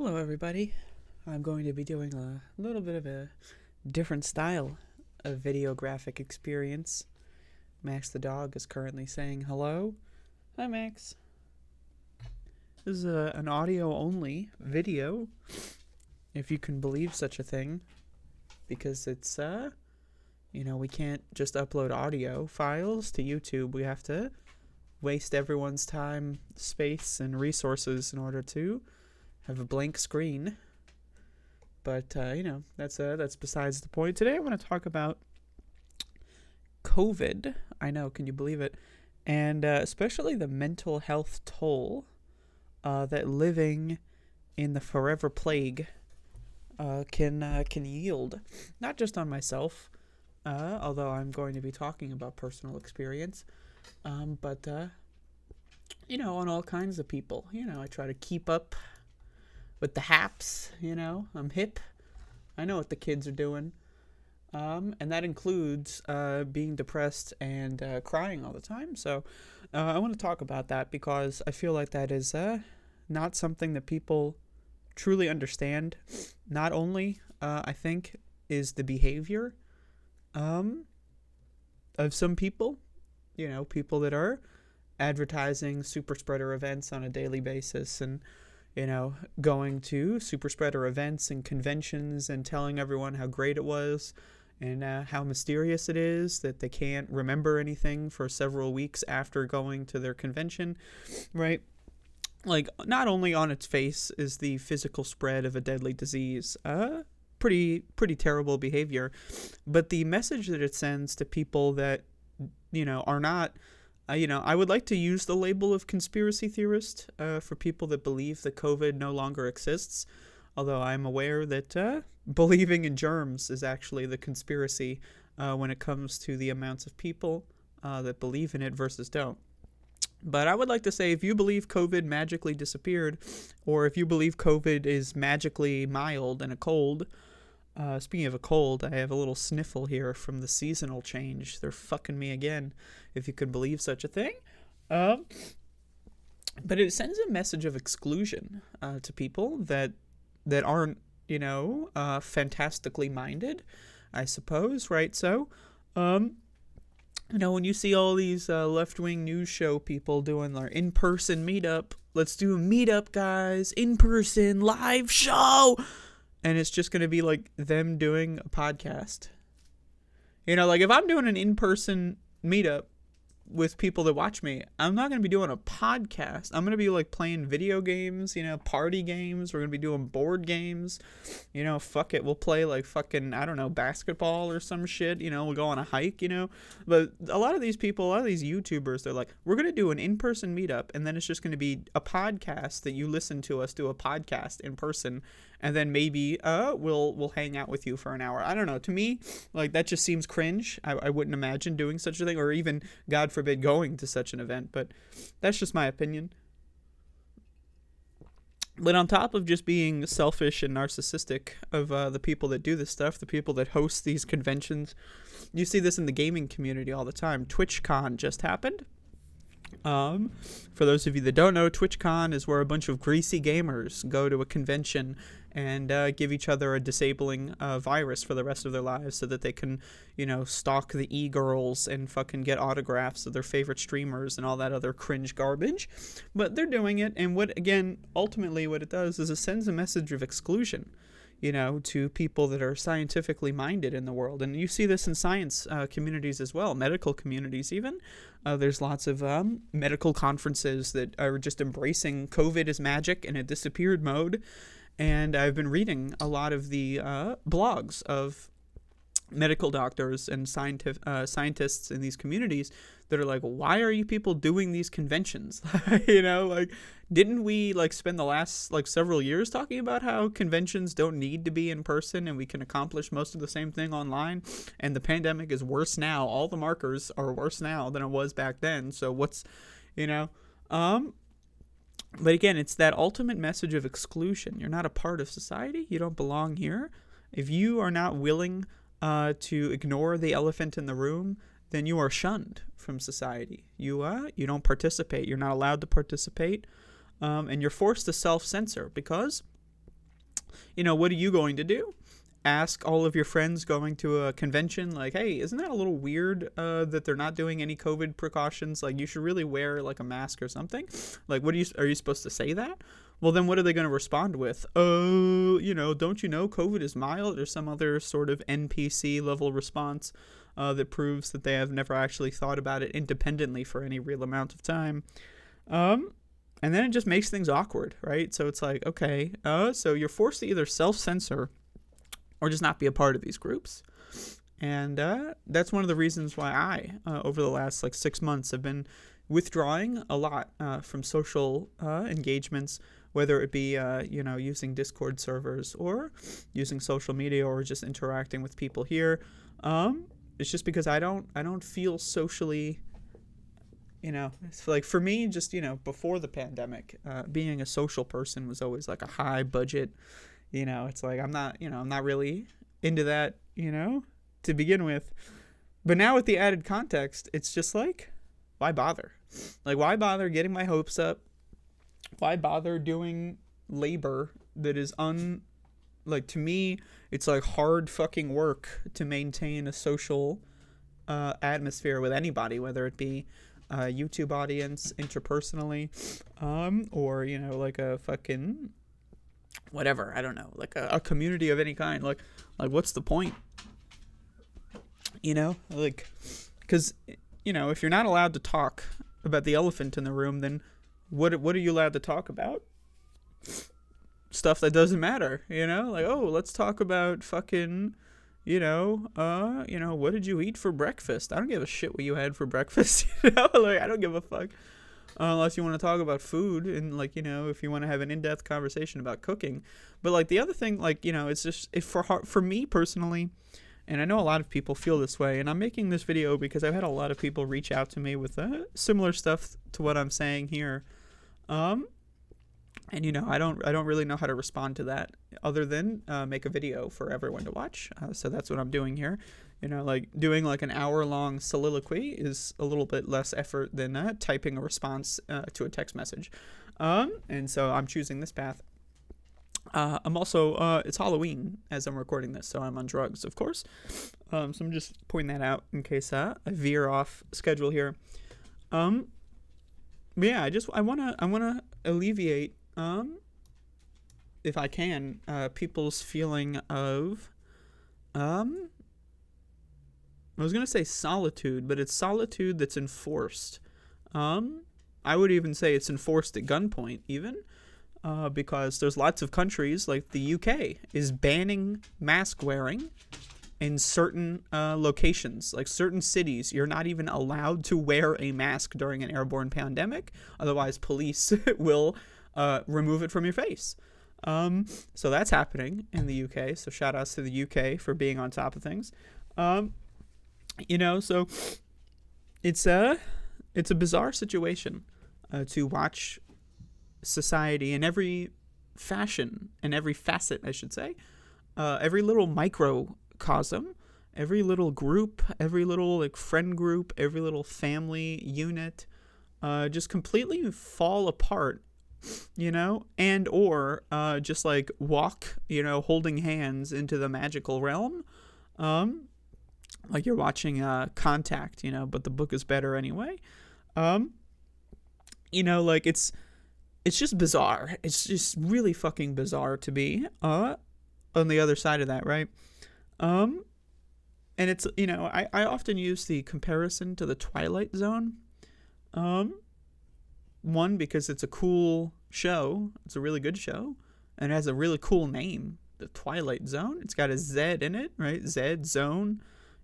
Hello, everybody. I'm going to be doing a little bit of a different style of video graphic experience. Max the dog is currently saying hello. Hi, Max. This is an audio-only video, if you can believe such a thing, because it's, we can't just upload audio files to YouTube. We have to waste everyone's time, space, and resources in order to have a blank screen. But that's besides the point. Today I want to talk about COVID. I know, can you believe it? And especially the mental health toll that living in the forever plague can yield, not just on myself, although I'm going to be talking about personal experience, but on all kinds of people. I try to keep up with the haps. I'm hip. I know what the kids are doing. And that includes being depressed and crying all the time. So I want to talk about that because I feel like that is not something that people truly understand. Not only, I think, is the behavior of some people, people that are advertising super spreader events on a daily basis and going to super spreader events and conventions and telling everyone how great it was and how mysterious it is that they can't remember anything for several weeks after going to their convention, right? Like, not only on its face is the physical spread of a deadly disease pretty terrible behavior, but the message that it sends to people that, are not I would like to use the label of conspiracy theorist for people that believe that COVID no longer exists, although I'm aware that believing in germs is actually the conspiracy when it comes to the amounts of people that believe in it versus don't. But I would like to say, if you believe COVID magically disappeared, or if you believe COVID is magically mild and a cold, speaking of a cold, I have a little sniffle here from the seasonal change. They're fucking me again, if you could believe such a thing. But it sends a message of exclusion to people that aren't, fantastically minded, I suppose, right? So, when you see all these left-wing news show people doing their in-person meetup, let's do a meetup, guys, in-person, live show, and it's just going to be like them doing a podcast. Like if I'm doing an in-person meetup with people that watch me, I'm not going to be doing a podcast. I'm going to be like playing video games, party games. We're going to be doing board games. Fuck it. We'll play like fucking, I don't know, basketball or some shit. We'll go on a hike, But a lot of these people, a lot of these YouTubers, they're like, we're going to do an in-person meetup, and then it's just going to be a podcast that you listen to us do a podcast in person, and then maybe we'll hang out with you for an hour. I don't know. To me, like, that just seems cringe. I wouldn't imagine doing such a thing, or even, God forbid, going to such an event. But that's just my opinion. But on top of just being selfish and narcissistic of the people that do this stuff, the people that host these conventions, you see this in the gaming community all the time. TwitchCon just happened. For those of you that don't know, TwitchCon is where a bunch of greasy gamers go to a convention and give each other a disabling virus for the rest of their lives so that they can, stalk the e-girls and fucking get autographs of their favorite streamers and all that other cringe garbage. But they're doing it, and ultimately what it does is it sends a message of exclusion, to people that are scientifically minded in the world. And you see this in science communities as well, medical communities even. There's lots of medical conferences that are just embracing COVID as magic in a disappeared mode. And I've been reading a lot of the blogs of medical doctors and scientists in these communities that are like, why are you people doing these conventions? Didn't we spend the last several years talking about how conventions don't need to be in person and we can accomplish most of the same thing online? And the pandemic is worse now. All the markers are worse now than it was back then. So what's, but again, it's that ultimate message of exclusion. You're not a part of society. You don't belong here. If you are not willing to ignore the elephant in the room, then you are shunned from society. You don't participate. You're not allowed to participate, and you're forced to self-censor because What are you going to do? Ask all of your friends going to a convention, like, hey, isn't that a little weird that they're not doing any COVID precautions? Like, you should really wear like a mask or something. Like, are you supposed to say that? Well, then what are they going to respond with? Oh, don't you know COVID is mild, or some other sort of NPC level response that proves that they have never actually thought about it independently for any real amount of time. And then it just makes things awkward, right? So it's like, okay, so you're forced to either self-censor or just not be a part of these groups. And that's one of the reasons why I, over the last 6 months, have been withdrawing a lot from social engagements, whether it be, using Discord servers or using social media or just interacting with people here. It's just because I don't feel socially, it's like for me, just, before the pandemic, being a social person was always like a high budget. It's like I'm not really into that, to begin with. But now with the added context, it's just like, why bother? Like, why bother getting my hopes up? Why bother doing labor that is to me, it's like hard fucking work to maintain a social atmosphere with anybody, whether it be a YouTube audience interpersonally, or, like a fucking whatever, I don't know, like a community of any kind. Like what's the point? Because if you're not allowed to talk about the elephant in the room, then what are you allowed to talk about? Stuff that doesn't matter, like, oh, let's talk about fucking, what did you eat for breakfast? I don't give a shit what you had for breakfast. Like, I don't give a fuck. Unless you want to talk about food and, if you want to have an in-depth conversation about cooking. But, the other thing, it's just, for me personally, and I know a lot of people feel this way, and I'm making this video because I've had a lot of people reach out to me with similar stuff to what I'm saying here. And, I don't really know how to respond to that other than make a video for everyone to watch. So that's what I'm doing here. Doing an hour-long soliloquy is a little bit less effort than typing a response to a text message. And so I'm choosing this path. I'm also, it's Halloween as I'm recording this, so I'm on drugs, of course. So I'm just pointing that out in case I veer off schedule here. But yeah, I wanna alleviate, if I can, people's feeling of, I was going to say solitude, but it's solitude that's enforced. I would even say it's enforced at gunpoint, even, because there's lots of countries, like the UK, is banning mask wearing in certain locations, like certain cities. You're not even allowed to wear a mask during an airborne pandemic. Otherwise, police will remove it from your face. So that's happening in the UK. So shout outs to the UK for being on top of things. So it's a bizarre situation to watch society in every fashion, and every facet, I should say, every little microcosm, every little group, every little friend group, every little family unit, just completely fall apart, and or just walk, holding hands into the magical realm. Like you're watching Contact, but the book is better anyway. It's just bizarre. It's just really fucking bizarre to be on the other side of that, right? And it's, I often use the comparison to the Twilight Zone. One, because it's a cool show. It's a really good show. And it has a really cool name, the Twilight Zone. It's got a Z in it, right? Z, zone.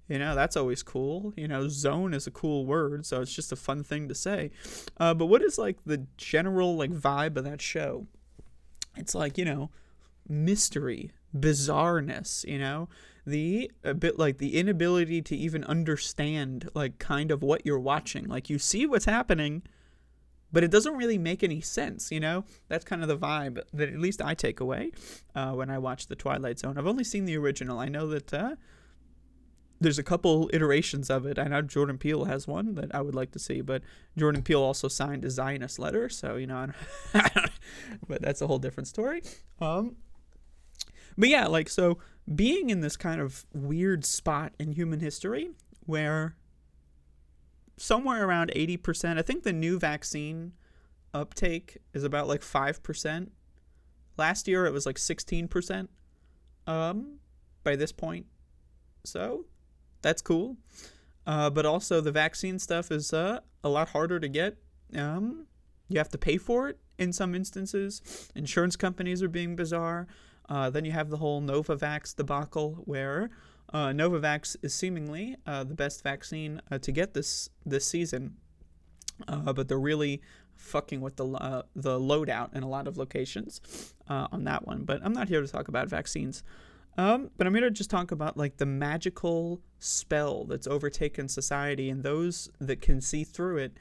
That's always cool. Zone is a cool word, so it's just a fun thing to say. But what is the general vibe of that show? It's mystery, bizarreness, a bit the inability to even understand kind of what you're watching. You see what's happening, but it doesn't really make any sense, That's kind of the vibe that at least I take away when I watch The Twilight Zone. I've only seen the original. I know that there's a couple iterations of it. I know Jordan Peele has one that I would like to see, but Jordan Peele also signed a Zionist letter, so, but that's a whole different story. But yeah, like, so being in this kind of weird spot in human history where somewhere around 80%, I think the new vaccine uptake is about like 5%. Last year it was like 16% by this point. So that's cool. But also the vaccine stuff is a lot harder to get. You have to pay for it in some instances. Insurance companies are being bizarre. Then you have the whole Novavax debacle where Novavax is seemingly the best vaccine to get this season. But they're really fucking with the loadout in a lot of locations on that one. But I'm not here to talk about vaccines. But I'm here to just talk about like the magical spell that's overtaken society, and those that can see through it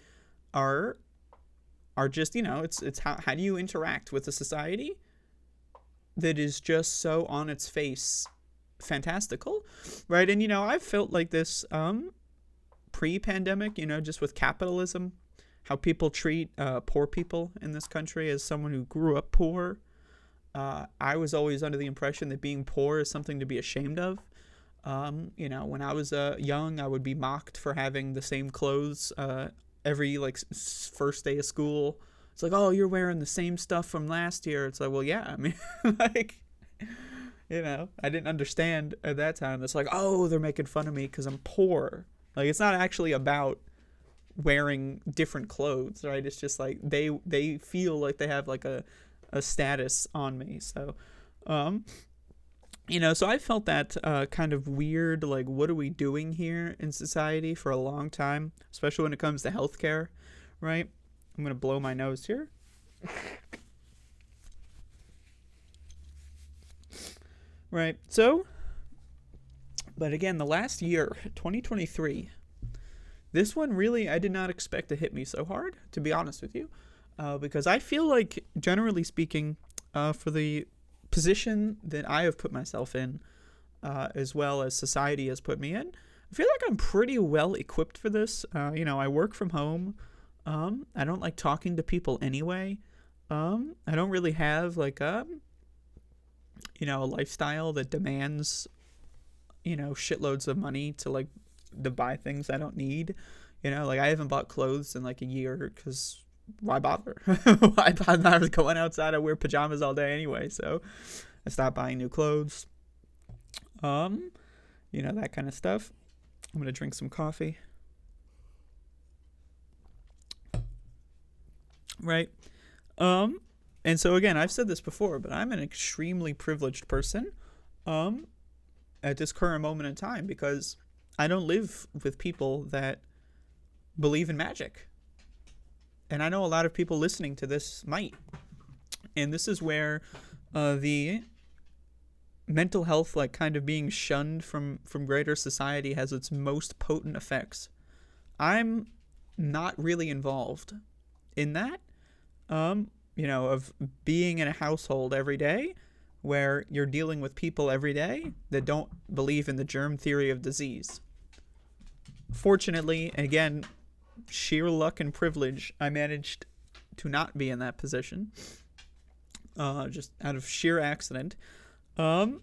are just, it's how do you interact with a society that is just so on its face fantastical, right? And I've felt like this pre-pandemic, just with capitalism, how people treat poor people in this country. As someone who grew up poor, I was always under the impression that being poor is something to be ashamed of. When I was young, I would be mocked for having the same clothes every first day of school. It's like, oh, you're wearing the same stuff from last year. It's like, well, yeah, I mean, like, I didn't understand at that time. It's like, oh, they're making fun of me because I'm poor. Like, it's not actually about wearing different clothes, right? It's just like they feel like they have like a status on me. So so I felt that kind of weird, like, what are we doing here in society for a long time, especially when it comes to healthcare, right? I'm gonna blow my nose here. Right. So, but again, the last year, 2023, this one really, I did not expect to hit me so hard, to be honest with you, because I feel like, generally speaking, for the position that I have put myself in, as well as society has put me in, I feel like I'm pretty well equipped for this. I work from home. I don't like talking to people anyway. I don't really have like a lifestyle that demands, shitloads of money to buy things I don't need. Like, I haven't bought clothes in like a year because why bother? I'm not going outside. I wear pajamas all day anyway, so I stopped buying new clothes. That kind of stuff. I'm gonna drink some coffee. Right. And so again, I've said this before, but I'm an extremely privileged person at this current moment in time, because I don't live with people that believe in magic. And I know a lot of people listening to this might. And this is where the mental health, like, kind of being shunned from greater society has its most potent effects. I'm not really involved in that, of being in a household every day where you're dealing with people every day that don't believe in the germ theory of disease. Fortunately, again, sheer luck and privilege, I managed to not be in that position, just out of sheer accident. And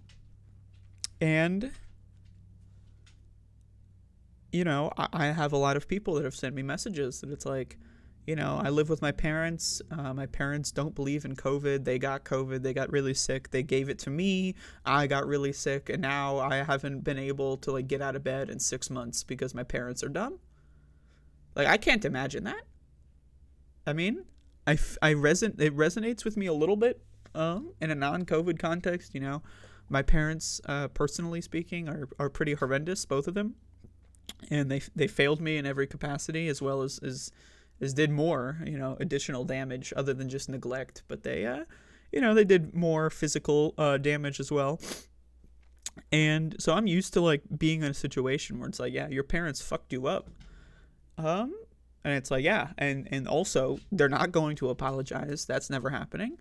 I have a lot of people that have sent me messages that it's like, I live with my parents. My parents don't believe in COVID. They got COVID. They got really sick. They gave it to me. I got really sick. And now I haven't been able to, like, get out of bed in 6 months because my parents are dumb. Like, I can't imagine that. I mean, it resonates with me a little bit in a non-COVID context. My parents, personally speaking, are pretty horrendous, both of them. And they failed me in every capacity, as well as did more, additional damage other than just neglect. But they did more physical damage as well. And so I'm used to, like, being in a situation where it's like, yeah, your parents fucked you up. And it's like, yeah, and also they're not going to apologize. That's never happening.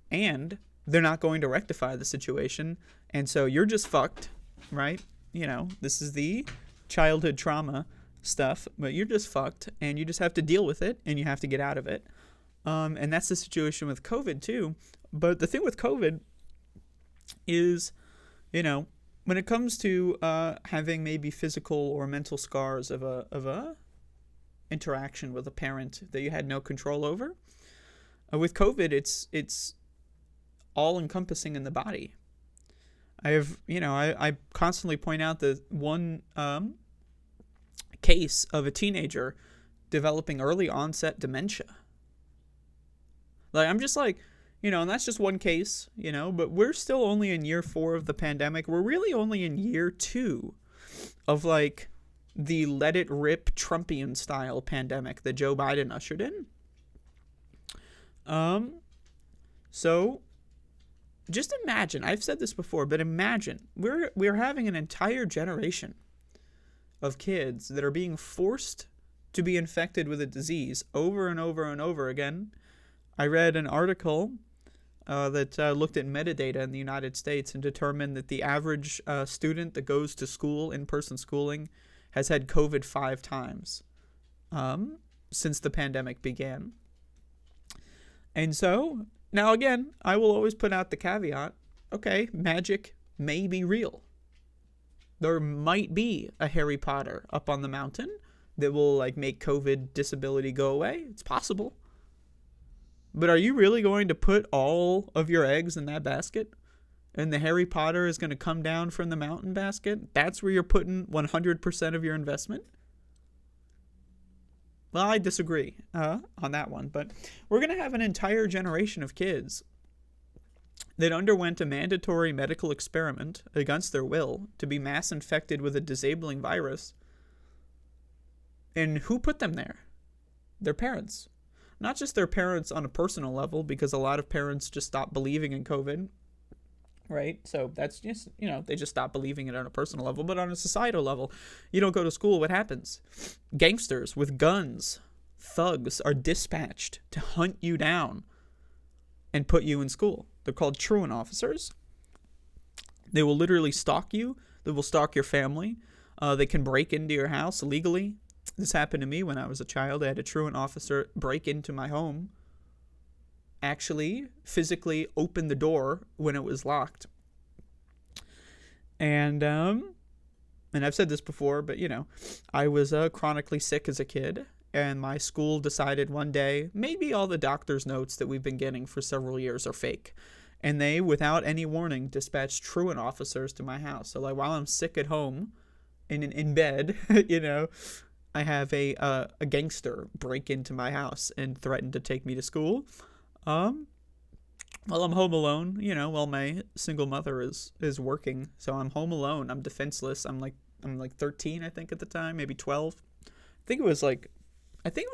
And they're not going to rectify the situation. And so you're just fucked, right? This is the childhood trauma stuff, but you're just fucked, and you just have to deal with it, and you have to get out of it. And that's the situation with COVID too. But the thing with COVID is you know, when it comes to having maybe physical or mental scars of a interaction with a parent that you had no control over, with COVID, it's all encompassing in the body. I constantly point out the one case of a teenager developing early onset dementia. Like, I'm just like, and that's just one case, but we're still only in year 4 of the pandemic. We're really only in year 2 of like the let it rip Trumpian style pandemic that Joe Biden ushered in. So just imagine, I've said this before, but imagine we're having an entire generation of kids that are being forced to be infected with a disease over and over and over again. I read an article that looked at metadata in the United States and determined that the average student that goes to school, in-person schooling, has had COVID 5 times since the pandemic began. And so, now again, I will always put out the caveat, okay, magic may be real. There might be a Harry Potter up on the mountain that will like make COVID disability go away. It's possible. But are you really going to put all of your eggs in that basket? And the Harry Potter is going to come down from the mountain basket? That's where you're putting 100% of your investment? Well, I disagree on that one. But we're going to have an entire generation of kids that underwent a mandatory medical experiment against their will to be mass infected with a disabling virus. And who put them there? Their parents. Not just their parents on a personal level, because a lot of parents just stopped believing in COVID, right? So that's just, they just stopped believing it on a personal level. But on a societal level, you don't go to school, what happens? Gangsters with guns, thugs, are dispatched to hunt you down and put you in school. They're called truant officers. They will literally stalk you. They will stalk your family. They can break into your house illegally. This happened to me when I was a child. I had a truant officer break into my home, actually physically open the door when it was locked. And I've said this before, but I was chronically sick as a kid, and my school decided one day maybe all the doctor's notes that we've been getting for several years are fake. And they, without any warning, dispatched truant officers to my house. So like while I'm sick at home, in bed, I have a gangster break into my house and threaten to take me to school. While I'm home alone, while my single mother is working, so I'm home alone. I'm defenseless. I'm like 13, I think, at the time, maybe 12. I think it was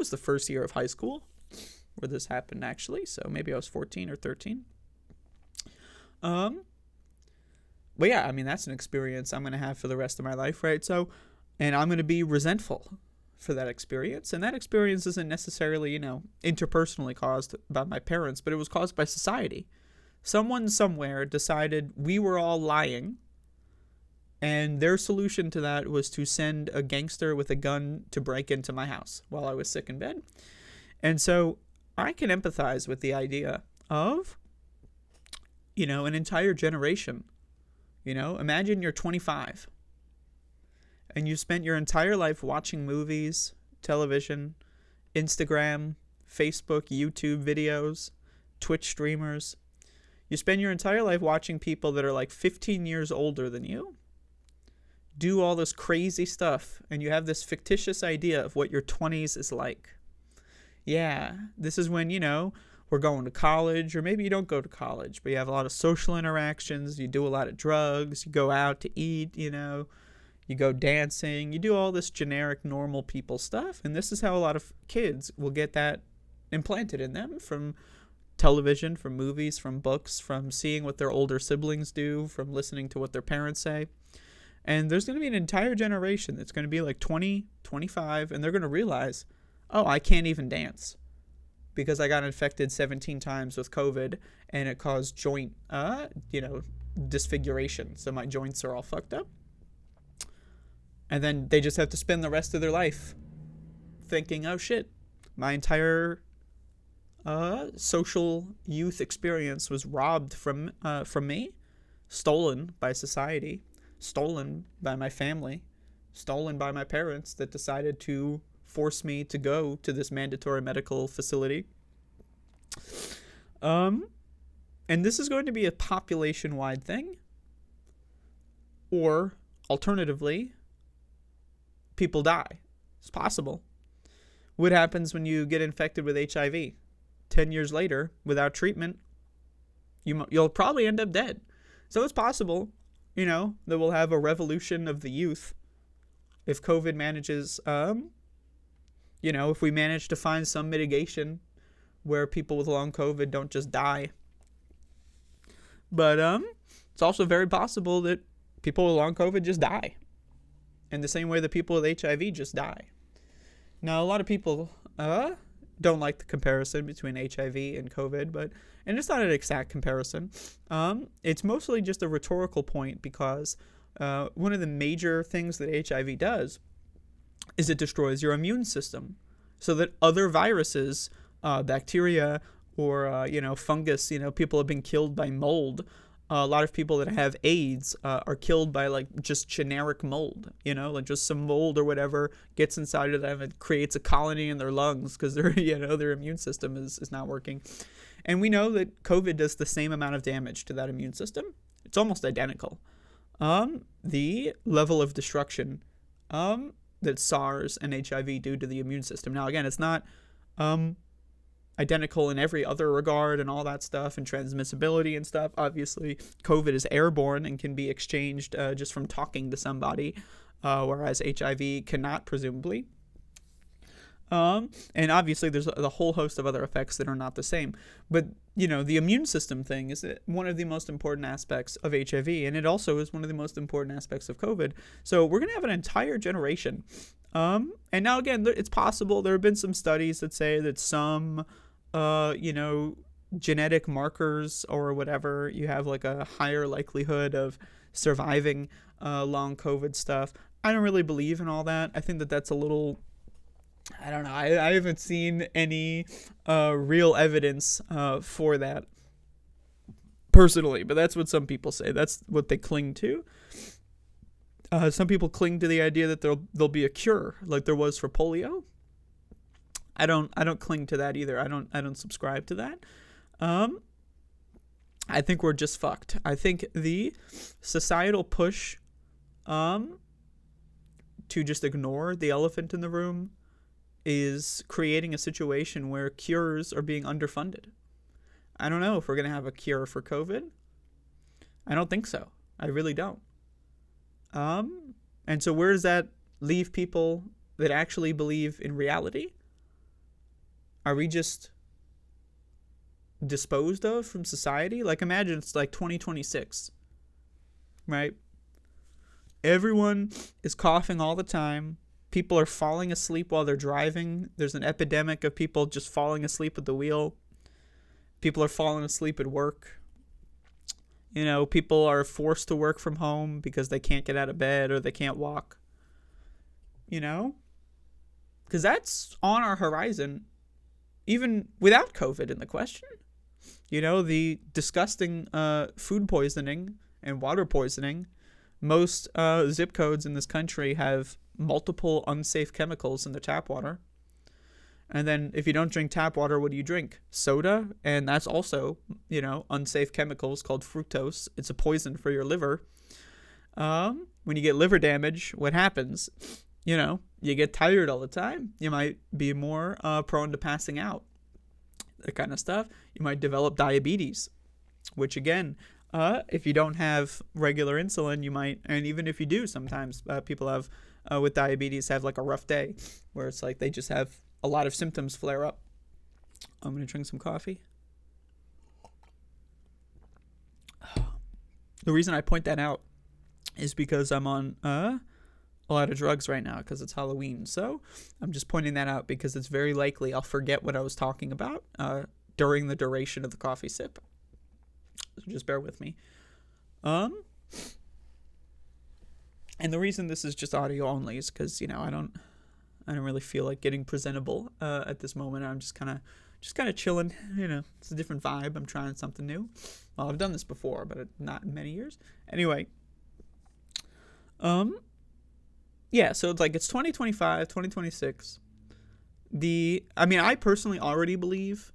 the first year of high school where this happened, actually. So maybe I was 14 or 13. But yeah, I mean, that's an experience I'm gonna have for the rest of my life, right? So, and I'm gonna be resentful for that experience. And that experience isn't necessarily, interpersonally caused by my parents, but it was caused by society. Someone somewhere decided we were all lying, and their solution to that was to send a gangster with a gun to break into my house while I was sick in bed. And so I can empathize with the idea of, an entire generation. Imagine you're 25. And you spent your entire life watching movies, television, Instagram, Facebook, YouTube videos, Twitch streamers. You spend your entire life watching people that are like 15 years older than you do all this crazy stuff, and you have this fictitious idea of what your 20s is like. Yeah, this is when, we're going to college, or maybe you don't go to college, but you have a lot of social interactions, you do a lot of drugs, you go out to eat, you go dancing, you do all this generic normal people stuff. And this is how a lot of kids will get that implanted in them from television, from movies, from books, from seeing what their older siblings do, from listening to what their parents say. And there's going to be an entire generation that's going to be like 20, 25, and they're going to realize, oh, I can't even dance because I got infected 17 times with COVID and it caused joint, disfiguration. So my joints are all fucked up. And then they just have to spend the rest of their life thinking, oh shit, my entire social youth experience was robbed from me stolen by society, stolen by my family, stolen by my parents that decided to force me to go to this mandatory medical facility. And this is going to be a population-wide thing. Or, alternatively, people die. It's possible. What happens when you get infected with HIV? 10 years later, without treatment, you'll probably end up dead. So it's possible, that we'll have a revolution of the youth if COVID manages, if we manage to find some mitigation where people with long COVID don't just die. But it's also very possible that people with long COVID just die, in the same way that people with HIV just die. Now, a lot of people don't like the comparison between HIV and COVID, and it's not an exact comparison. It's mostly just a rhetorical point, because one of the major things that HIV does is it destroys your immune system, so that other viruses, bacteria, or fungus, people have been killed by mold. A lot of people that have AIDS are killed by just generic mold, just some mold or whatever gets inside of them and creates a colony in their lungs because their immune system is not working. And we know that COVID does the same amount of damage to that immune system. It's almost identical. The level of destruction that SARS and HIV do to the immune system. Now, again, it's not identical in every other regard and all that stuff, and transmissibility and stuff. Obviously, COVID is airborne and can be exchanged just from talking to somebody, whereas HIV cannot, presumably. And obviously, there's a whole host of other effects that are not the same. But, the immune system thing is one of the most important aspects of HIV, and it also is one of the most important aspects of COVID. So we're going to have an entire generation. And now, again, it's possible. There have been some studies that say that some genetic markers or whatever, you have a higher likelihood of surviving long COVID stuff. I don't really believe in all that. I think that that's a little, I don't know. I haven't seen any real evidence for that personally, but that's what some people say. That's what they cling to. Some people cling to the idea that there'll be a cure like there was for polio. I don't cling to that either. I don't subscribe to that. I think we're just fucked. I think the societal push to just ignore the elephant in the room is creating a situation where cures are being underfunded. I don't know if we're going to have a cure for COVID. I don't think so. I really don't. And so where does that leave people that actually believe in reality? Are we just disposed of from society? Imagine it's 2026, right? Everyone is coughing all the time. People are falling asleep while they're driving. There's an epidemic of people just falling asleep at the wheel. People are falling asleep at work. People are forced to work from home because they can't get out of bed or they can't walk. Because that's on our horizon, even without COVID in the question. The disgusting food poisoning and water poisoning. Most zip codes in this country have multiple unsafe chemicals in the tap water. And then if you don't drink tap water, what do you drink? Soda. And that's also, unsafe chemicals called fructose. It's a poison for your liver. When you get liver damage, what happens? You get tired all the time. You might be more prone to passing out. That kind of stuff. You might develop diabetes, which again, if you don't have regular insulin, you might, and even if you do, sometimes people have with diabetes have a rough day where it's they just have a lot of symptoms flare up. I'm going to drink some coffee. The reason I point that out is because I'm on a lot of drugs right now because it's Halloween. So I'm just pointing that out because it's very likely I'll forget what I was talking about during the duration of the coffee sip. So just bear with me. And the reason this is just audio only is because, I don't really feel like getting presentable at this moment. I'm just kind of just kind of chilling. It's a different vibe. I'm trying something new. Well, I've done this before, but not in many years. Anyway, yeah. So it's 2025, 2026. I personally already believe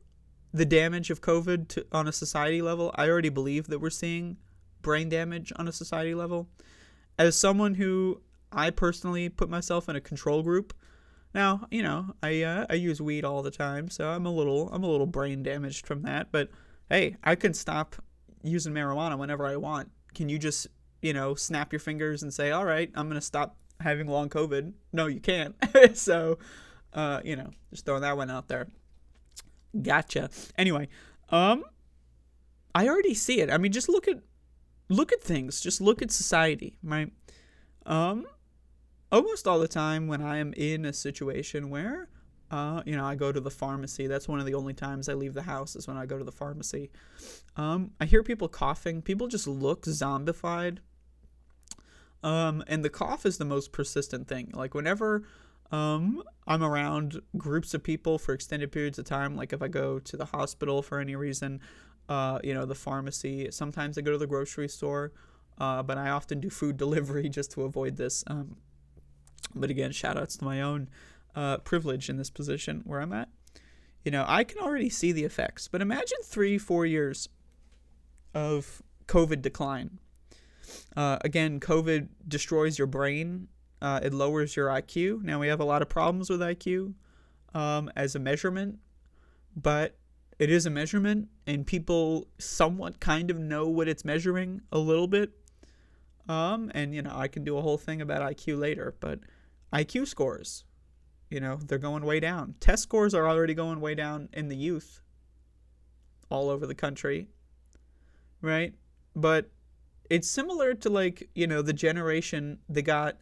the damage of COVID on a society level. I already believe that we're seeing brain damage on a society level. As someone who I personally put myself in a control group. Now, I use weed all the time, so I'm a little brain damaged from that. But hey, I can stop using marijuana whenever I want. Can you just snap your fingers and say, all right, I'm gonna stop having long COVID? No, you can't. So, just throwing that one out there. Gotcha. Anyway, I already see it. I mean, just look at things. Just look at society, right? Almost all the time when I am in a situation where, I go to the pharmacy. That's one of the only times I leave the house is when I go to the pharmacy. I hear people coughing. People just look zombified. And the cough is the most persistent thing. Like whenever I'm around groups of people for extended periods of time, like if I go to the hospital for any reason, the pharmacy, sometimes I go to the grocery store, but I often do food delivery just to avoid this. But again, shout outs to my own privilege in this position where I'm at. I can already see the effects, but imagine 3-4 years of COVID decline. Again, COVID destroys your brain. It lowers your IQ. Now, we have a lot of problems with IQ as a measurement, but it is a measurement, and people somewhat kind of know what it's measuring a little bit. And, I can do a whole thing about IQ later, but IQ scores, they're going way down. Test scores are already going way down in the youth all over the country, right? But it's similar to the generation that got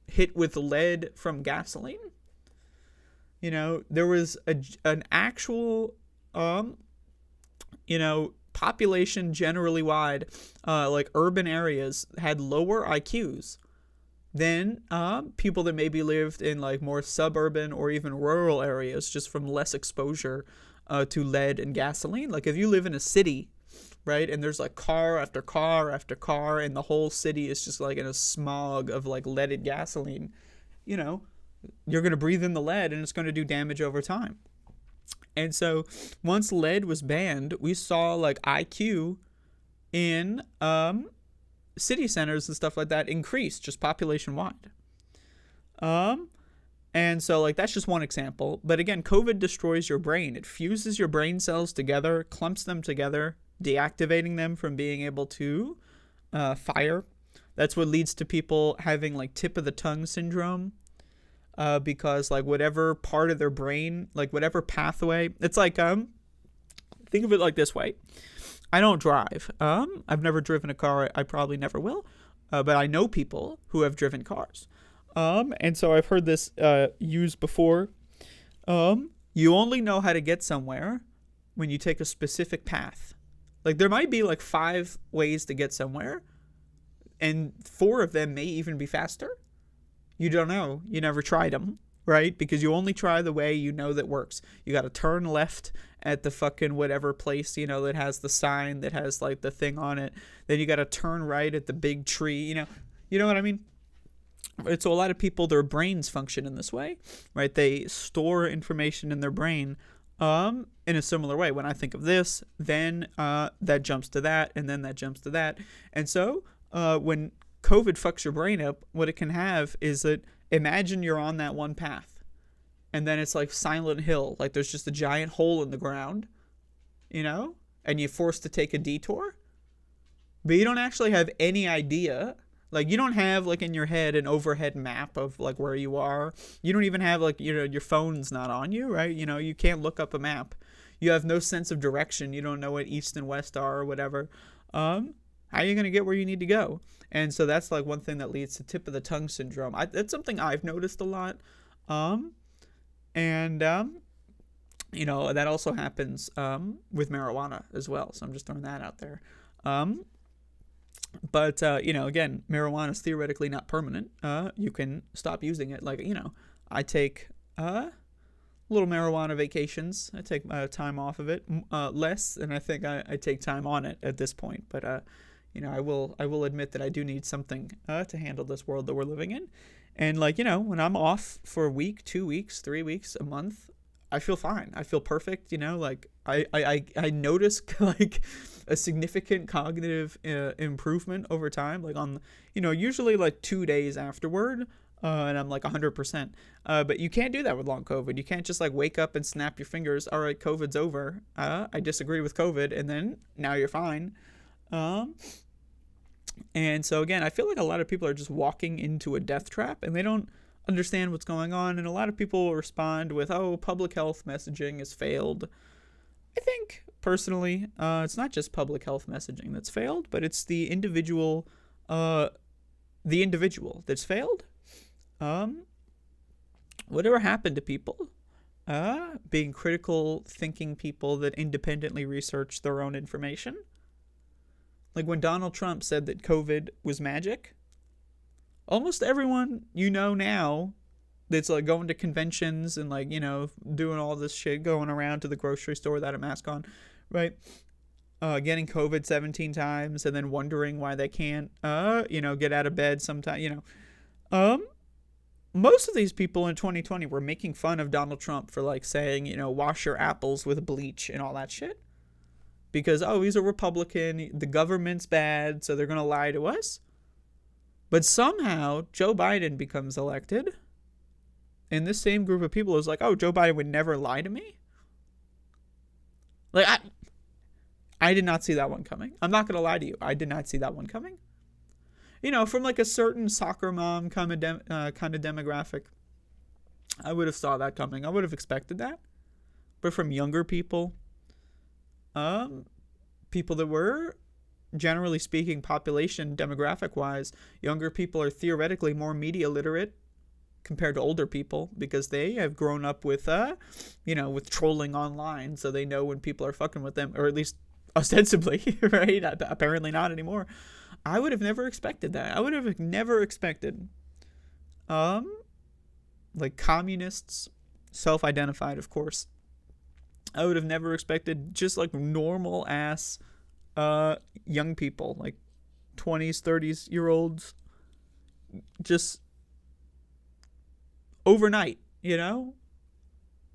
hit with lead from gasoline. There was an actual, population generally wide, urban areas had lower IQs than people that maybe lived in more suburban or even rural areas just from less exposure to lead and gasoline. Like if you live in a city, right, and there's car after car after car, and the whole city is just in a smog of leaded gasoline, you're going to breathe in the lead and it's going to do damage over time. And so once lead was banned, we saw IQ in city centers and stuff like that increase just population wide. And so that's just one example. But again, COVID destroys your brain. It fuses your brain cells together, clumps them together, deactivating them from being able to fire. That's what leads to people having tip of the tongue syndrome. Because whatever part of their brain, whatever pathway, it's think of it like this way. I don't drive. I've never driven a car. I probably never will. But I know people who have driven cars. And so I've heard this used before. You only know how to get somewhere when you take a specific path. There might be 5 ways to get somewhere, and 4 of them may even be faster. You don't know. You never tried them, right? Because you only try the way you know that works. You got to turn left at the fucking whatever place, that has the sign that has the thing on it. Then you got to turn right at the big tree, You know what I mean? Right, so a lot of people, their brains function in this way, right? They store information in their brain in a similar way. When I think of this, then that jumps to that, and then that jumps to that. And so when COVID fucks your brain up, what it can have is that, imagine you're on that one path, and then it's like Silent Hill. There's just a giant hole in the ground, and you're forced to take a detour. But you don't actually have any idea. You don't have, in your head an overhead map of, where you are. You don't even have, your phone's not on you, right? You can't look up a map. You have no sense of direction. You don't know what east and west are or whatever. How are you going to get where you need to go? And so that's, one thing that leads to tip of the tongue syndrome. That's something I've noticed a lot. That also happens with marijuana as well. So I'm just throwing that out there. But again, marijuana is theoretically not permanent. You can stop using it. I take little marijuana vacations. I take time off of it, less, and I think I take time on it at this point. But I will admit that I do need something to handle this world that we're living in. And like, when I'm off for a week, 2 weeks, 3 weeks, a month, I feel fine. I feel perfect. Like I notice like a significant cognitive improvement over time. Like on, usually like 2 days afterward. And I'm like 100%. But you can't do that with long COVID. You can't just like wake up and snap your fingers. All right, COVID's over. I disagree with COVID, and then now you're fine. And so again, I feel like a lot of people are just walking into a death trap, and they don't understand what's going on. And a lot of people respond with, "Oh, public health messaging has failed." I think personally, it's not just public health messaging that's failed, but it's the individual that's failed. Whatever happened to people being critical thinking people that independently research their own information? Like when Donald Trump said that COVID was magic, almost everyone now that's like going to conventions and like, doing all this shit, going around to the grocery store without a mask on, right? Getting COVID 17 times and then wondering why they can't, get out of bed sometime, most of these people in 2020 were making fun of Donald Trump for like saying, wash your apples with bleach and all that shit. Because, he's a Republican, the government's bad, so they're going to lie to us. But somehow Joe Biden becomes elected. And this same group of people is like, Joe Biden would never lie to me? Like, I did not see that one coming. I'm not going to lie to you. I did not see that one coming. From like a certain soccer mom kind of demographic, I would have saw that coming. I would have expected that. But from younger people, people that were, generally speaking, population demographic-wise, younger people are theoretically more media literate compared to older people because they have grown up with, with trolling online, so they know when people are fucking with them, or at least ostensibly, right? Apparently not anymore. I would have never expected that. I would have never expected, like communists, self-identified, of course. I would have never expected just like normal ass, young people, like 20s, 30s year olds, just overnight,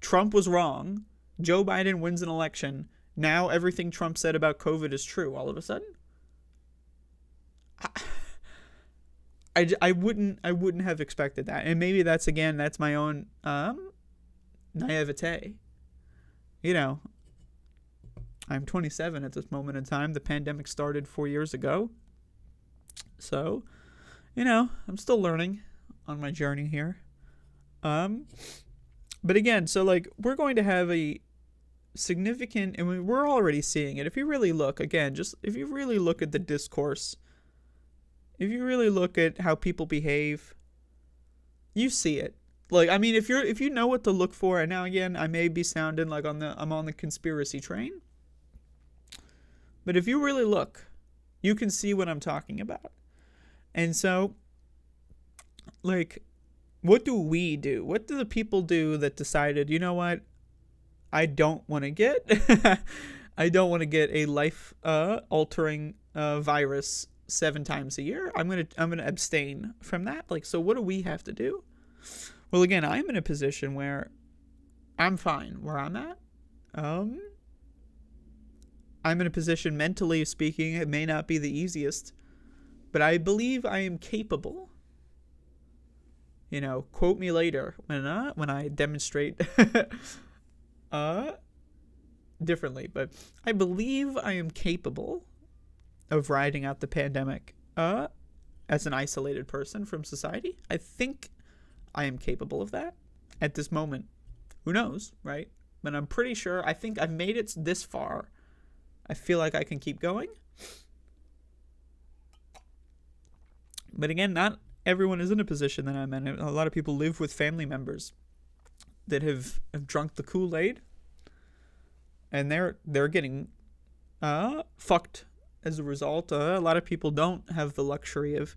Trump was wrong. Joe Biden wins an election. Now everything Trump said about COVID is true all of a sudden. I wouldn't have expected that. And maybe that's my own naivete. I'm 27 at this moment in time. The pandemic started 4 years ago. So, I'm still learning on my journey here. But again, so like we're going to have a significant, and we're already seeing it. If you really look, again, if you really look at the discourse, if you really look at how people behave, you see it. Like, I mean, if you know what to look for, and now again, I may be sounding like I'm on the conspiracy train, but if you really look, you can see what I'm talking about. And so, like, what do we do? What do the people do that decided, you know what? I don't want to get a life altering virus 7 times a year. I'm gonna abstain from that. Like, so what do we have to do? Well, again, I'm in a position where I'm fine where I'm at. I'm in a position, mentally speaking, it may not be the easiest, but I believe I am capable. Quote me later when I demonstrate differently, but I believe I am capable of riding out the pandemic as an isolated person from society. I think I am capable of that at this moment. Who knows, right? But I'm pretty sure, I think I've made it this far. I feel like I can keep going. But again, not everyone is in a position that I'm in. A lot of people live with family members that have drunk the Kool-Aid, and they're getting fucked as a result. A lot of people don't have the luxury of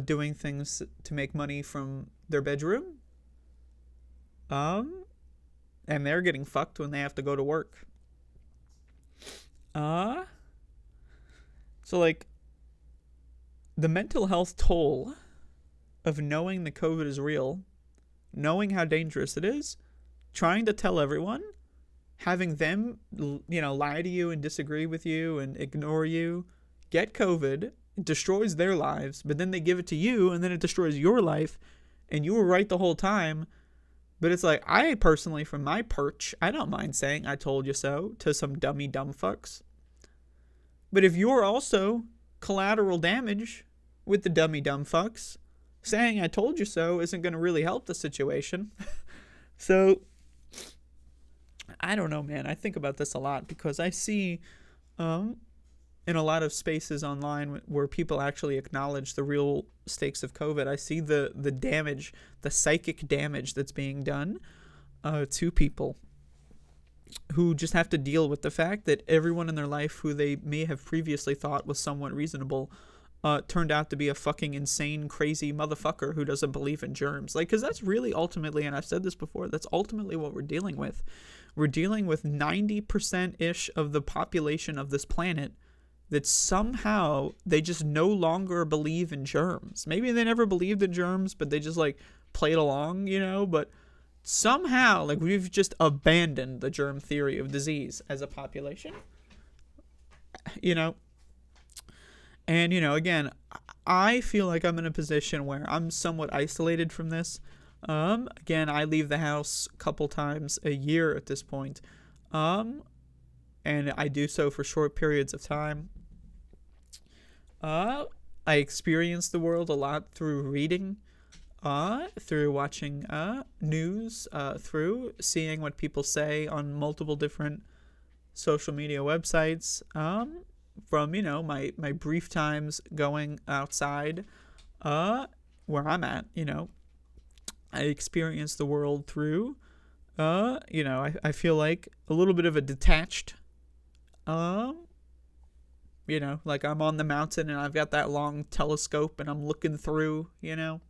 doing things to make money from their bedroom. and they're getting fucked when they have to go to work. So like the mental health toll of knowing that COVID is real, knowing how dangerous it is, trying to tell everyone, having them, lie to you and disagree with you and ignore you, get COVID, it destroys their lives, but then they give it to you and then it destroys your life, and you were right the whole time. But it's like, I personally, from my perch, I don't mind saying I told you so to some dumb fucks. But if you're also collateral damage with the dumb fucks, saying I told you so isn't going to really help the situation. So, I don't know, man. I think about this a lot because I see in a lot of spaces online where people actually acknowledge the real stakes of COVID, I see the damage, the psychic damage that's being done to people who just have to deal with the fact that everyone in their life who they may have previously thought was somewhat reasonable turned out to be a fucking insane, crazy motherfucker who doesn't believe in germs. Like, because that's really ultimately, and I've said this before, that's ultimately what we're dealing with. We're dealing with 90%-ish of the population of this planet that somehow they just no longer believe in germs. Maybe they never believed in germs, but they just, like, played along, but somehow, like, we've just abandoned the germ theory of disease as a population. And, again, I feel like I'm in a position where I'm somewhat isolated from this. Again, I leave the house a couple times a year at this point. And I do so for short periods of time. I experience the world a lot through reading, through watching news, through seeing what people say on multiple different social media websites, from, my brief times going outside, where I'm at, I experience the world through, I feel like a little bit of a detached, like I'm on the mountain and I've got that long telescope and I'm looking through, and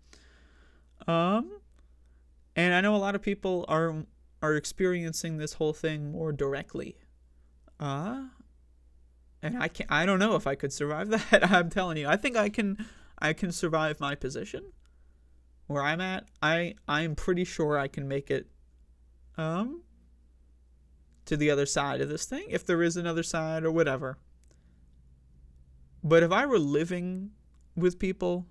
I know a lot of people are experiencing this whole thing more directly. And I don't know if I could survive that. I'm telling you, I think I can survive my position where I'm at. I'm pretty sure I can make it to the other side of this thing, if there is another side or whatever. But if I were living with people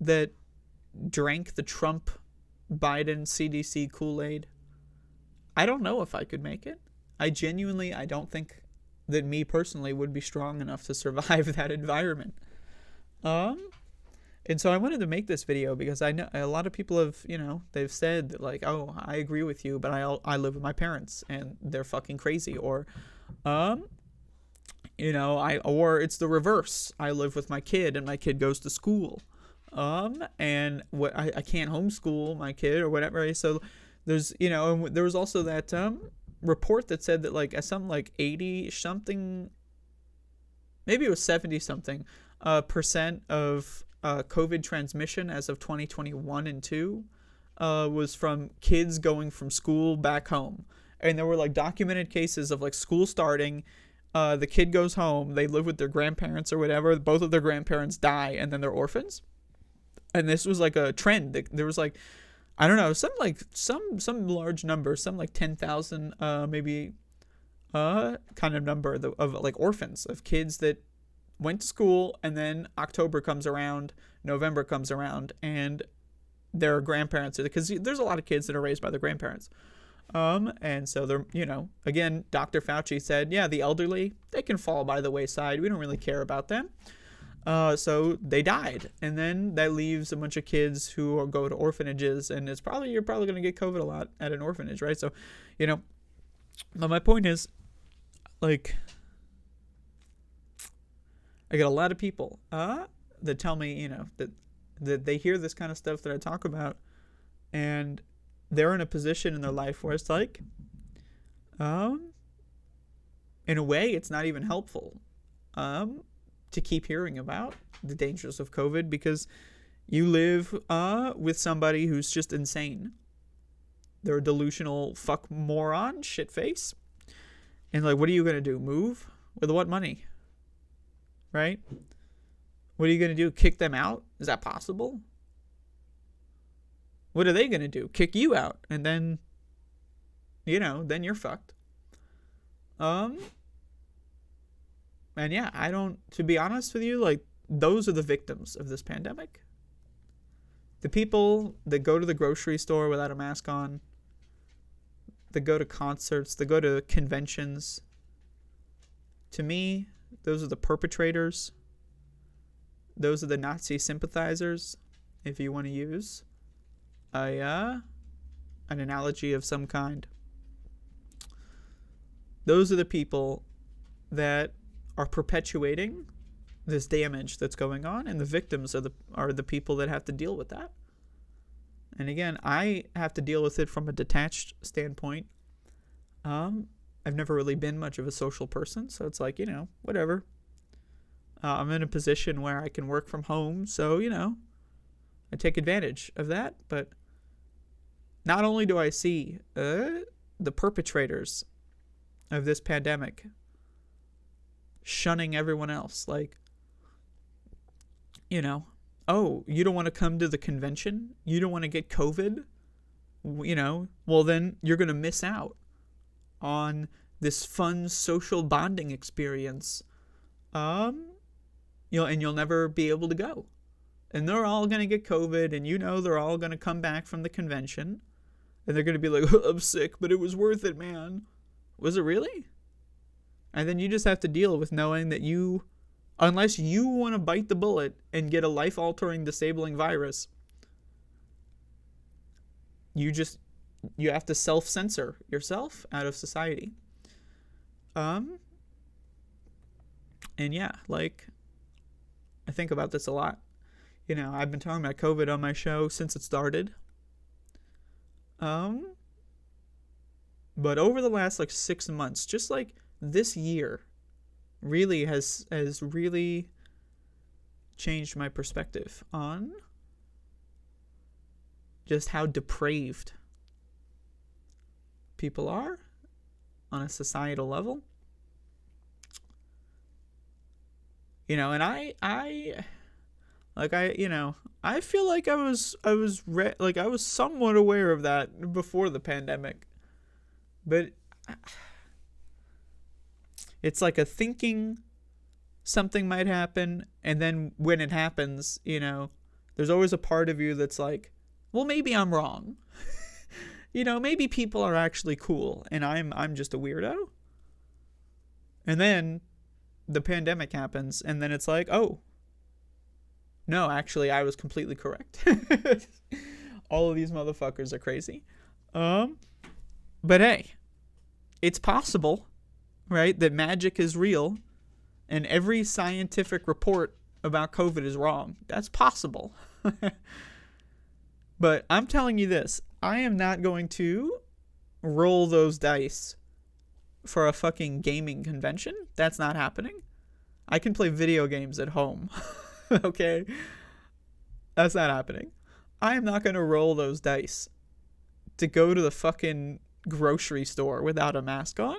that drank the Trump Biden CDC Kool-Aid, I don't know if I could make it. I don't think that me personally would be strong enough to survive that environment. And so I wanted to make this video because I know a lot of people have, they've said that, like, oh, I agree with you, but I live with my parents and they're fucking crazy, or or it's the reverse. I live with my kid and my kid goes to school. And I can't homeschool my kid or whatever. So there's, and there was also that report that said that, like, something like 80 something, maybe it was 70 something percent of COVID transmission as of 2021 and 2 was from kids going from school back home. And there were, like, documented cases of, like, school starting, the kid goes home, they live with their grandparents or whatever, both of their grandparents die, and then they're orphans. And this was like a trend. There was, like, I don't know, some large number, some like 10,000 maybe kind of number of like orphans, of kids that went to school, and then October comes around, November comes around, and their grandparents, because there's a lot of kids that are raised by their grandparents. And so they're, again, Dr. Fauci said, yeah, the elderly, they can fall by the wayside. We don't really care about them. So they died. And then that leaves a bunch of kids who go to orphanages, and you're probably going to get COVID a lot at an orphanage, right? So, but my point is, like, I get a lot of people, that tell me, that they hear this kind of stuff that I talk about, and they're in a position in their life where it's like, in a way, it's not even helpful to keep hearing about the dangers of COVID, because you live with somebody who's just insane. They're a delusional fuck moron, shit face. And like, what are you going to do? Move? With what money? Right? What are you going to do? Kick them out? Is that possible? What are they going to do? Kick you out. And then, then you're fucked. And yeah, to be honest with you, like, those are the victims of this pandemic. The people that go to the grocery store without a mask on, that go to concerts, that go to conventions, to me, those are the perpetrators. Those are the Nazi sympathizers, if you want to use an analogy of some kind. Those are the people that are perpetuating this damage that's going on, and the victims are the people that have to deal with that. And again, I have to deal with it from a detached standpoint. I've never really been much of a social person, so it's like, whatever. I'm in a position where I can work from home, so, I take advantage of that. But not only do I see the perpetrators of this pandemic shunning everyone else, like, oh, you don't want to come to the convention? You don't want to get COVID? Well, then you're going to miss out on this fun social bonding experience. And you'll never be able to go. And they're all going to get COVID, and they're all going to come back from the convention, and they're going to be like, I'm sick, but it was worth it, man. Was it really? And then you just have to deal with knowing that unless you want to bite the bullet and get a life-altering, disabling virus, you have to self-censor yourself out of society. And yeah, like, I think about this a lot. I've been talking about COVID on my show since it started. But over the last 6 months, just like this year, really has really changed my perspective on just how depraved people are on a societal level. And I feel like I was somewhat aware of that before the pandemic, but it's like a thinking something might happen, and then when it happens, there's always a part of you that's like, well, maybe I'm wrong. Maybe people are actually cool, and I'm just a weirdo. And then the pandemic happens, and then it's like, oh, no, actually, I was completely correct. All of these motherfuckers are crazy. But hey, it's possible, right, that magic is real, and every scientific report about COVID is wrong. That's possible. But I'm telling you this, I am not going to roll those dice for a fucking gaming convention. That's not happening. I can play video games at home. Okay? That's not happening. I am not going to roll those dice to go to the fucking grocery store without a mask on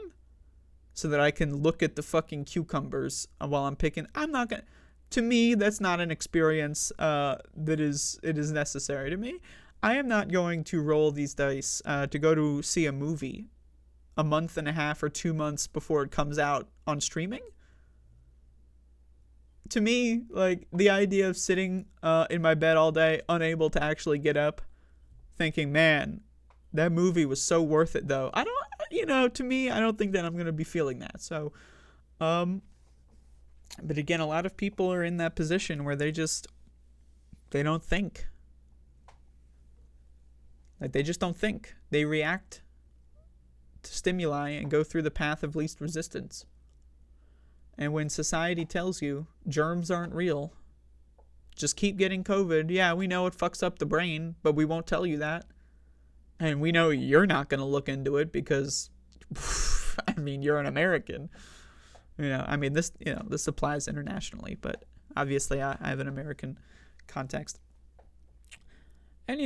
so that I can look at the fucking cucumbers while I'm picking. I'm not going to. To me, that's not an experience it is necessary to me. I am not going to roll these dice to go to see a movie a month and a half or 2 months before it comes out on streaming. To me, like, the idea of sitting in my bed all day, unable to actually get up, thinking, man, that movie was so worth it, though. To me, I don't think that I'm going to be feeling that. So, but again, a lot of people are in that position where they don't think. Like, they just don't think. They react to stimuli and go through the path of least resistance. And when society tells you germs aren't real, just keep getting COVID. Yeah, we know it fucks up the brain, but we won't tell you that. And we know you're not going to look into it because, you're an American. This applies internationally, but obviously I have an American context. And,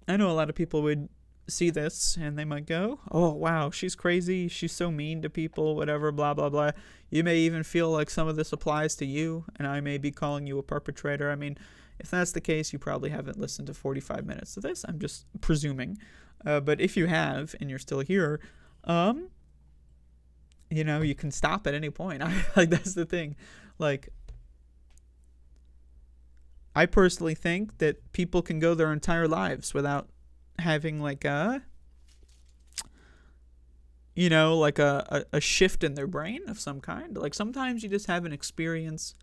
I know a lot of people would see this and they might go, oh, wow, she's crazy. She's so mean to people, whatever, blah, blah, blah. You may even feel like some of this applies to you, and I may be calling you a perpetrator. I mean, if that's the case, you probably haven't listened to 45 minutes of this. I'm just presuming. But if you have and you're still here, you can stop at any point. Like, that's the thing. Like, I personally think that people can go their entire lives without having like a shift in their brain of some kind. Like, sometimes you just have an experience,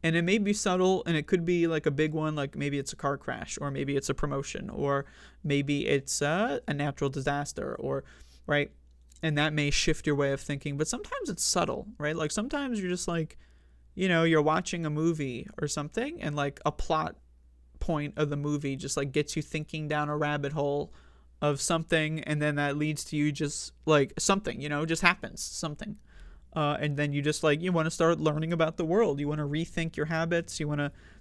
and it may be subtle, and it could be like a big one, like maybe it's a car crash, or maybe it's a promotion, or maybe it's a natural disaster, or right, and that may shift your way of thinking. But sometimes it's subtle, right? Like, sometimes you're just like, you're watching a movie or something, and like a plot point of the movie just like gets you thinking down a rabbit hole of something, and then that leads to you just like something, just happens, something. And then you just like, you want to start learning about the world. You want to rethink your habits.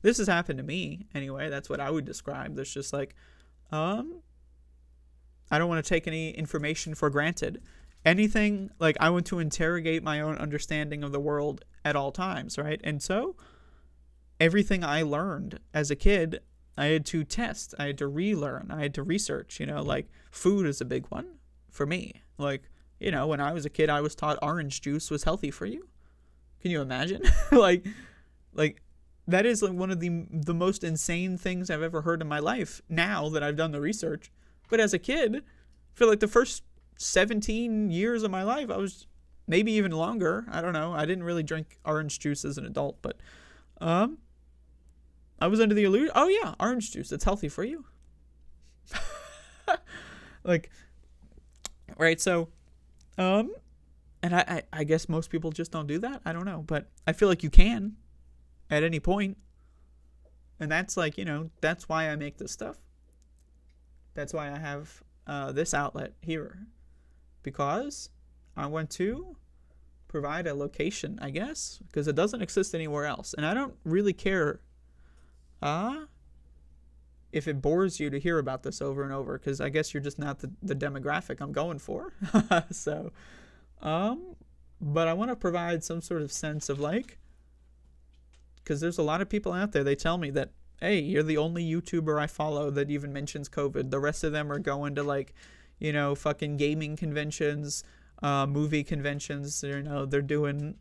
This has happened to me anyway. That's what I would describe. There's just like, I don't want to take any information for granted. Anything, like, I want to interrogate my own understanding of the world at all times, right? And so everything I learned as a kid, I had to test, I had to relearn, I had to research, like food is a big one for me. Like, when I was a kid, I was taught orange juice was healthy for you. Can you imagine? like that is like one of the most insane things I've ever heard in my life now that I've done the research. But as a kid, I feel like the first 17 years of my life, I was, maybe even longer, I don't know, I didn't really drink orange juice as an adult, but I was under the illusion, oh yeah, orange juice, it's healthy for you. Like, right, so, and I guess most people just don't do that, I don't know, but I feel like you can, at any point, and that's like, that's why I make this stuff. That's why I have this outlet here, because I want to provide a location, I guess, because it doesn't exist anywhere else, and I don't really care if it bores you to hear about this over and over, because I guess you're just not the demographic I'm going for. So, but I want to provide some sort of sense of like, because there's a lot of people out there, they tell me that, hey, you're the only YouTuber I follow that even mentions COVID. The rest of them are going to like, fucking gaming conventions, movie conventions. They're doing,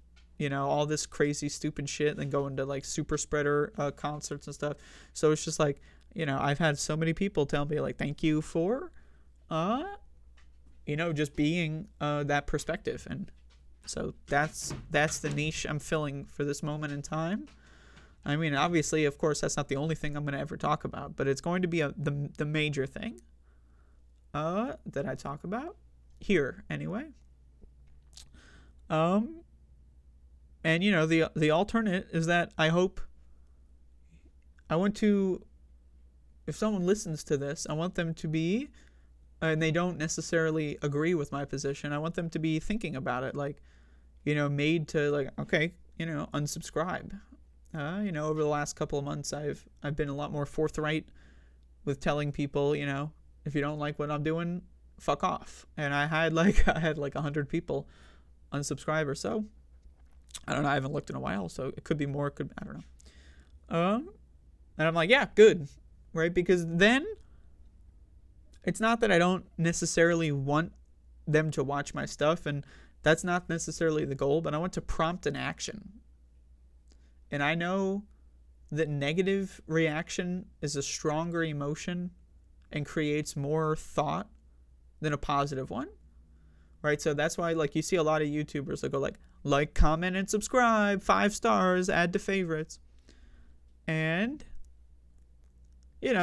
all this crazy stupid shit, and going to like super spreader concerts and stuff. So it's just like, I've had so many people tell me like, thank you for, just being that perspective. And so that's the niche I'm filling for this moment in time. I mean, obviously, of course, that's not the only thing I'm going to ever talk about, but it's going to be the major thing that I talk about here anyway. And the alternate is that I want to, if someone listens to this, I want them to be, and they don't necessarily agree with my position, I want them to be thinking about it, like, made to like, okay, unsubscribe. Over the last couple of months, I've been a lot more forthright with telling people, if you don't like what I'm doing, fuck off. And I had like 100 people unsubscribe or so. I don't know. I haven't looked in a while, so it could be more. I don't know. And I'm like, yeah, good, right? Because then it's not that I don't necessarily want them to watch my stuff, and that's not necessarily the goal, but I want to prompt an action. And I know that negative reaction is a stronger emotion and creates more thought than a positive one, right? So that's why, like, you see a lot of YouTubers that go like, comment, and subscribe, 5 stars, add to favorites. And,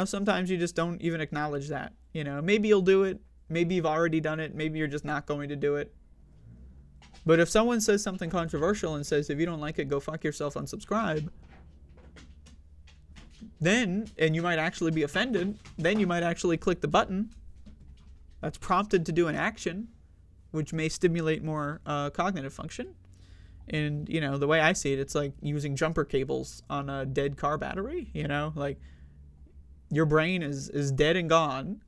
sometimes you just don't even acknowledge that. Maybe you'll do it. Maybe you've already done it. Maybe you're just not going to do it. But if someone says something controversial and says, if you don't like it, go fuck yourself, unsubscribe, then, and you might actually be offended, then you might actually click the button that's prompted to do an action, which may stimulate more cognitive function. And, the way I see it, it's like using jumper cables on a dead car battery, like your brain is dead and gone,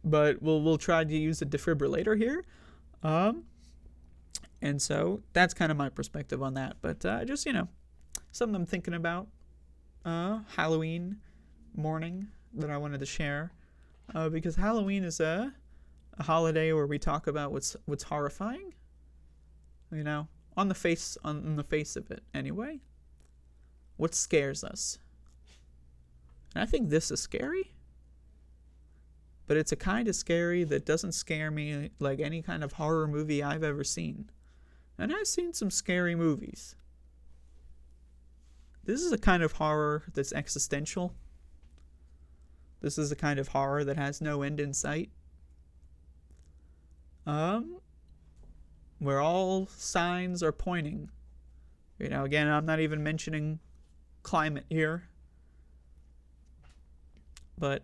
but we'll try to use a defibrillator here. And so that's kind of my perspective on that. But just, something I'm thinking about. Halloween morning that I wanted to share. Because Halloween is a holiday where we talk about what's horrifying. On the face of it anyway. What scares us. And I think this is scary. But it's a kind of scary that doesn't scare me like any kind of horror movie I've ever seen. And I've seen some scary movies. This is a kind of horror that's existential. This is a kind of horror that has no end in sight. Where all signs are pointing. Again, I'm not even mentioning climate here. But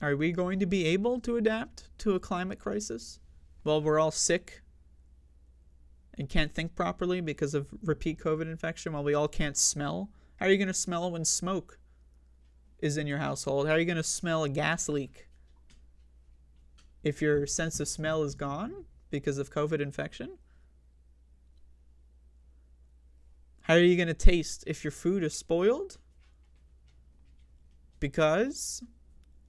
are we going to be able to adapt to a climate crisis? Well, we're all sick and can't think properly because of repeat COVID infection, while we all can't smell. How are you going to smell when smoke is in your household? How are you going to smell a gas leak if your sense of smell is gone because of COVID infection? How are you going to taste if your food is spoiled because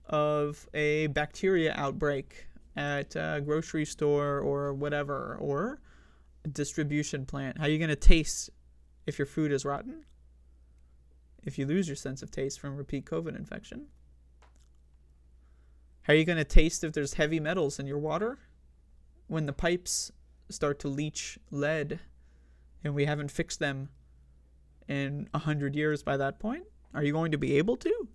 of a bacteria outbreak at a grocery store or whatever, or a distribution plant? How are you going to taste if your food is rotten? If you lose your sense of taste from repeat COVID infection? How are you going to taste if there's heavy metals in your water when the pipes start to leach lead and we haven't fixed them in 100 years by that point? Are you going to be able to?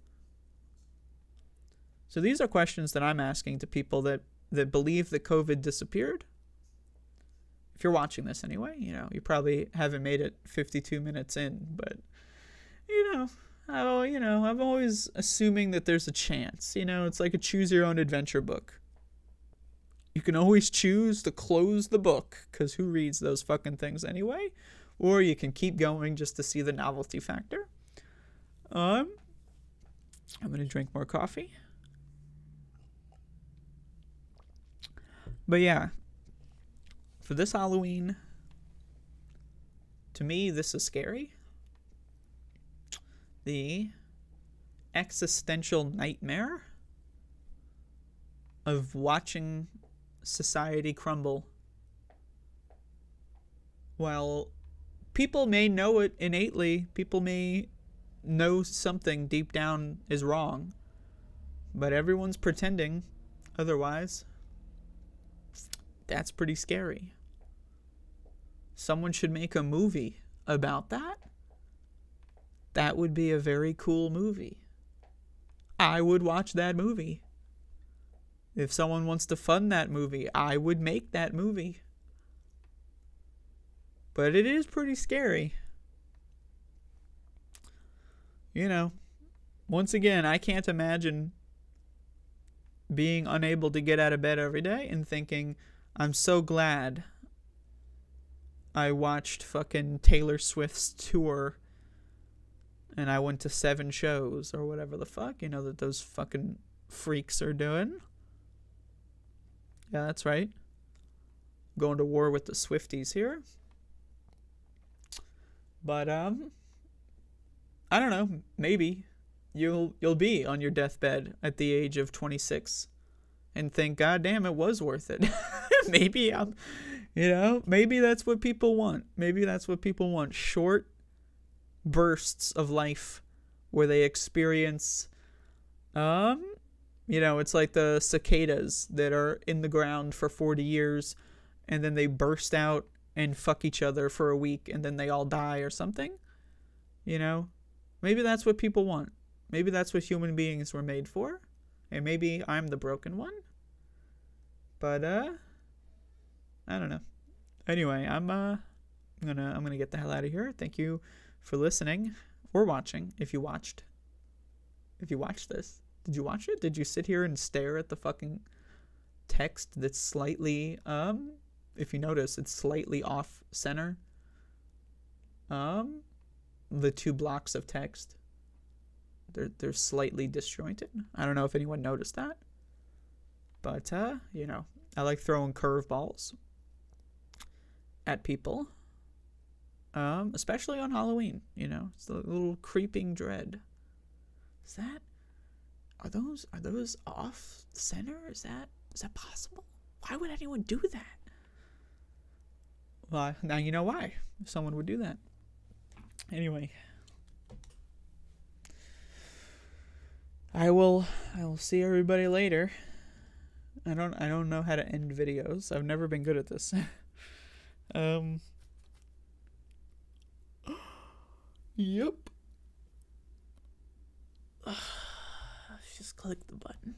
So these are questions that I'm asking to people that believe that COVID disappeared. If you're watching this anyway, you probably haven't made it 52 minutes in, but I'm always assuming that there's a chance. It's like a choose your own adventure book. You can always choose to close the book, because who reads those fucking things anyway? Or you can keep going just to see the novelty factor. I'm going to drink more coffee. But yeah, for this Halloween, to me, this is scary. The existential nightmare of watching society crumble. While people may know it innately, people may know something deep down is wrong, but everyone's pretending otherwise. That's pretty scary. Someone should make a movie about that. That would be a very cool movie. I would watch that movie. If someone wants to fund that movie, I would make that movie. But it is pretty scary. Once again, I can't imagine being unable to get out of bed every day and thinking, I'm so glad I watched fucking Taylor Swift's tour and I went to 7 shows or whatever the fuck, that those fucking freaks are doing. Yeah, that's right. Going to war with the Swifties here. But, I don't know, maybe you'll be on your deathbed at the age of 26 and think, God damn, it was worth it. Maybe maybe that's what people want. Maybe that's what people want. Short bursts of life where they experience, it's like the cicadas that are in the ground for 40 years and then they burst out and fuck each other for a week and then they all die or something. Maybe that's what people want. Maybe that's what human beings were made for. And maybe I'm the broken one. But I don't know. Anyway, I'm gonna get the hell out of here. Thank you for listening or watching. If you watched this, did you watch it? Did you sit here and stare at the fucking text that's slightly if you notice, it's slightly off center? The 2 blocks of text, they're slightly disjointed. I don't know if anyone noticed that. But I like throwing curveballs at people. Especially on Halloween, it's the little creeping dread. Are those off center? Is that possible? Why would anyone do that? Well, now you know why someone would do that. Anyway, I will see everybody later. I don't know how to end videos. I've never been good at this. Yep. Just click the button.